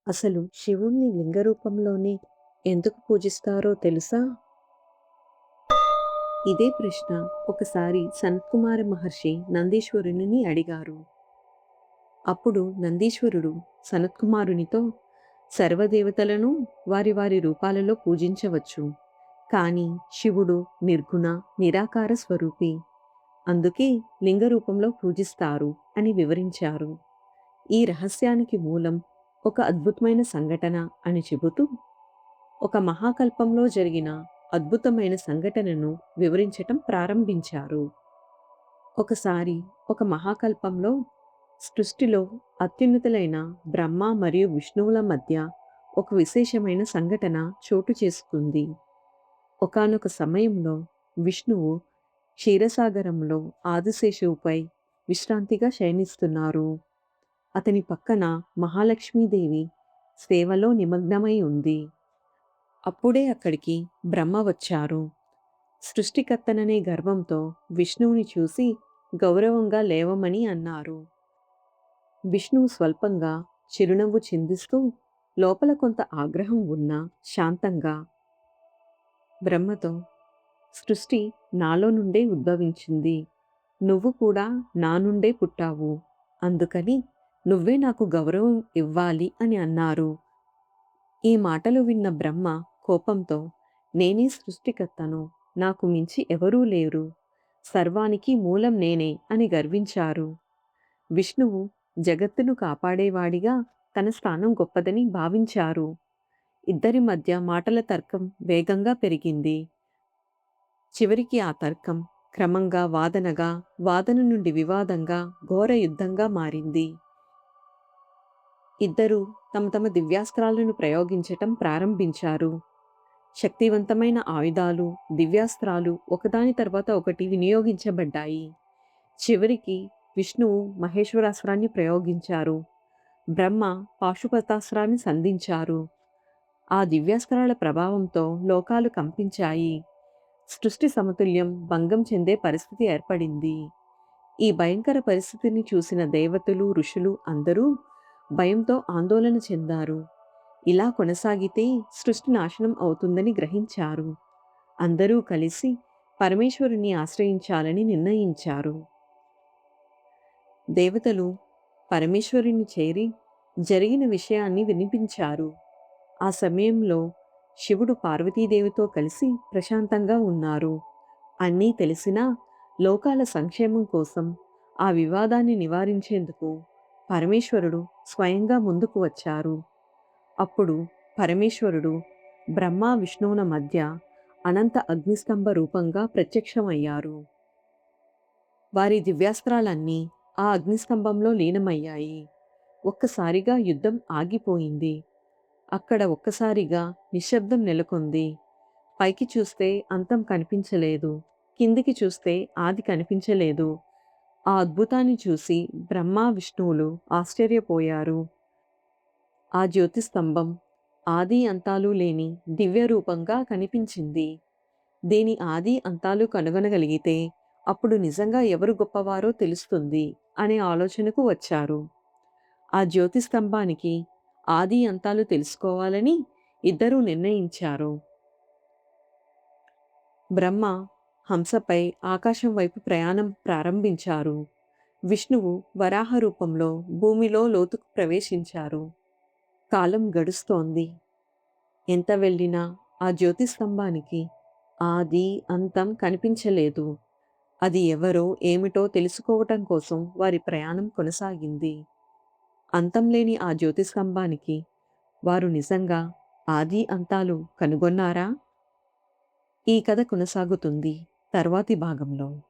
అసలు శివుణ్ణి లింగ రూపంలోనే ఎందుకు పూజిస్తారో తెలుసా? ఇదే ప్రశ్న ఒకసారి సనత్కుమార మహర్షి నందీశ్వరుని అడిగారు. అప్పుడు నందీశ్వరుడు సనత్కుమారునితో, సర్వదేవతలను వారి వారి రూపాలలో పూజించవచ్చు. కానీ శివుడు నిర్గుణ, నిరాకార స్వరూపి. అందుకే లింగ రూపంలో పూజిస్తారు అని వివరించారు. ఈ రహస్యానికి మూలం ఒక అద్భుతమైన సంఘటన అని చెబుతూ, ఒక మహాకల్పంలో జరిగిన అద్భుతమైన సంఘటనను వివరించటం ప్రారంభించారు. ఒకసారి ఒక మహాకల్పంలో సృష్టిలో అత్యున్నతులైన బ్రహ్మ మరియు విష్ణువుల మధ్య ఒక విశేషమైన సంఘటన చోటు చేసుకుంది. ఒకానొక సమయంలో విష్ణువు క్షీరసాగరంలో ఆదిశేషువుపై విశ్రాంతిగా శయనిస్తున్నారు. అతని పక్కన మహాలక్ష్మీదేవి సేవలో నిమగ్నమై ఉంది. అప్పుడే అక్కడికి బ్రహ్మ వచ్చారు. సృష్టికర్తననే గర్వంతో విష్ణువుని చూసి గౌరవంగా లేవమని అన్నారు. విష్ణువు స్వల్పంగా చిరునవ్వు చిందిస్తూ, లోపల కొంత ఆగ్రహం ఉన్నా శాంతంగా బ్రహ్మతో, సృష్టి నాలో నుండే ఉద్భవించింది. నువ్వు కూడా నా నుండే పుట్టావు. అందుకని నువ్వే నాకు గౌరవం ఇవ్వాలి అని అన్నారు. ఈ మాటలు విన్న బ్రహ్మ కోపంతో, నేనే సృష్టికర్తను, నాకు మించి ఎవరూ లేరు, సర్వానికి మూలం నేనే అని గర్వించారు. విష్ణువు జగత్తును కాపాడేవాడిగా తన స్థానం గొప్పదని భావించారు. ఇద్దరి మధ్య మాటల తర్కం వేగంగా పెరిగింది. చివరికి ఆ తర్కం క్రమంగా వాదనగా, వాదన నుండి వివాదంగా, ఘోర యుద్ధంగా మారింది. ఇద్దరూ తమ తమ దివ్యాస్త్రాలను ప్రయోగించటం ప్రారంభించారు. శక్తివంతమైన ఆయుధాలు, దివ్యాస్త్రాలు ఒకదాని తర్వాత ఒకటి వినియోగించబడ్డాయి. చివరికి విష్ణువు మహేశ్వరాస్త్రాన్ని ప్రయోగించారు. బ్రహ్మ పాశుపతాస్త్రాన్ని సంధించారు. ఆ దివ్యాస్త్రాల ప్రభావంతో లోకాలు కంపించాయి. సృష్టి సమతుల్యం భంగం చెందే పరిస్థితి ఏర్పడింది. ఈ భయంకర పరిస్థితిని చూసిన దేవతలు, ఋషులు అందరూ భయంతో ఆందోళన చెందారు. ఇలా కొనసాగితే సృష్టి నాశనం అవుతుందని గ్రహించారు. అందరూ కలిసి పరమేశ్వరుని ఆశ్రయించాలని నిర్ణయించారు. దేవతలు పరమేశ్వరుని చేరి జరిగిన విషయాన్ని వినిపించారు. ఆ సమయంలో శివుడు పార్వతీదేవితో కలిసి ప్రశాంతంగా ఉన్నారు. అన్నీ తెలిసినా లోకాల సంక్షేమం కోసం ఆ వివాదాన్ని నివారించేందుకు పరమేశ్వరుడు స్వయంగా ముందుకు వచ్చారు. అప్పుడు పరమేశ్వరుడు బ్రహ్మ విష్ణువుల మధ్య అనంత అగ్నిస్తంభ రూపంగా ప్రత్యక్షమయ్యారు. వారి దివ్యాస్త్రాలన్నీ ఆ అగ్నిస్తంభంలో లీనమయ్యాయి. ఒక్కసారిగా యుద్ధం ఆగిపోయింది. అక్కడ ఒక్కసారిగా నిశ్శబ్దం నెలకొంది. పైకి చూస్తే అంతం కనిపించలేదు. కిందికి చూస్తే ఆది కనిపించలేదు. ఆ అద్భుతాన్ని చూసి బ్రహ్మ విష్ణువులు ఆశ్చర్యపోయారు. ఆ జ్యోతిస్తంభం ఆది అంతాలు లేని దివ్య రూపంగా కనిపించింది. దీని ఆది అంతాలు కనుగొనగలిగితే అప్పుడు నిజంగా ఎవరు గొప్పవారో తెలుస్తుంది అనే ఆలోచనకు వచ్చారు. ఆ జ్యోతిస్తంభానికి ఆది అంతాలు తెలుసుకోవాలని ఇద్దరూ నిర్ణయించారు. బ్రహ్మ హంసపై ఆకాశం వైపు ప్రయాణం ప్రారంభించారు. విష్ణువు వరాహ రూపంలో భూమిలో లోతుకు ప్రవేశించారు. కాలం గడుస్తోంది. ఎంత వెళ్ళినా ఆ జ్యోతిస్తంభానికి ఆది అంతం కనిపించలేదు. అది ఎవరో ఏమిటో తెలుసుకోవటం కోసం వారి ప్రయాణం కొనసాగింది. అంతం లేని ఆ జ్యోతిస్తంభానికి వారు నిజంగా ఆది అంతాలు కనుగొన్నారా? ఈ కథ కొనసాగుతుంది తర్వాతి భాగంలో.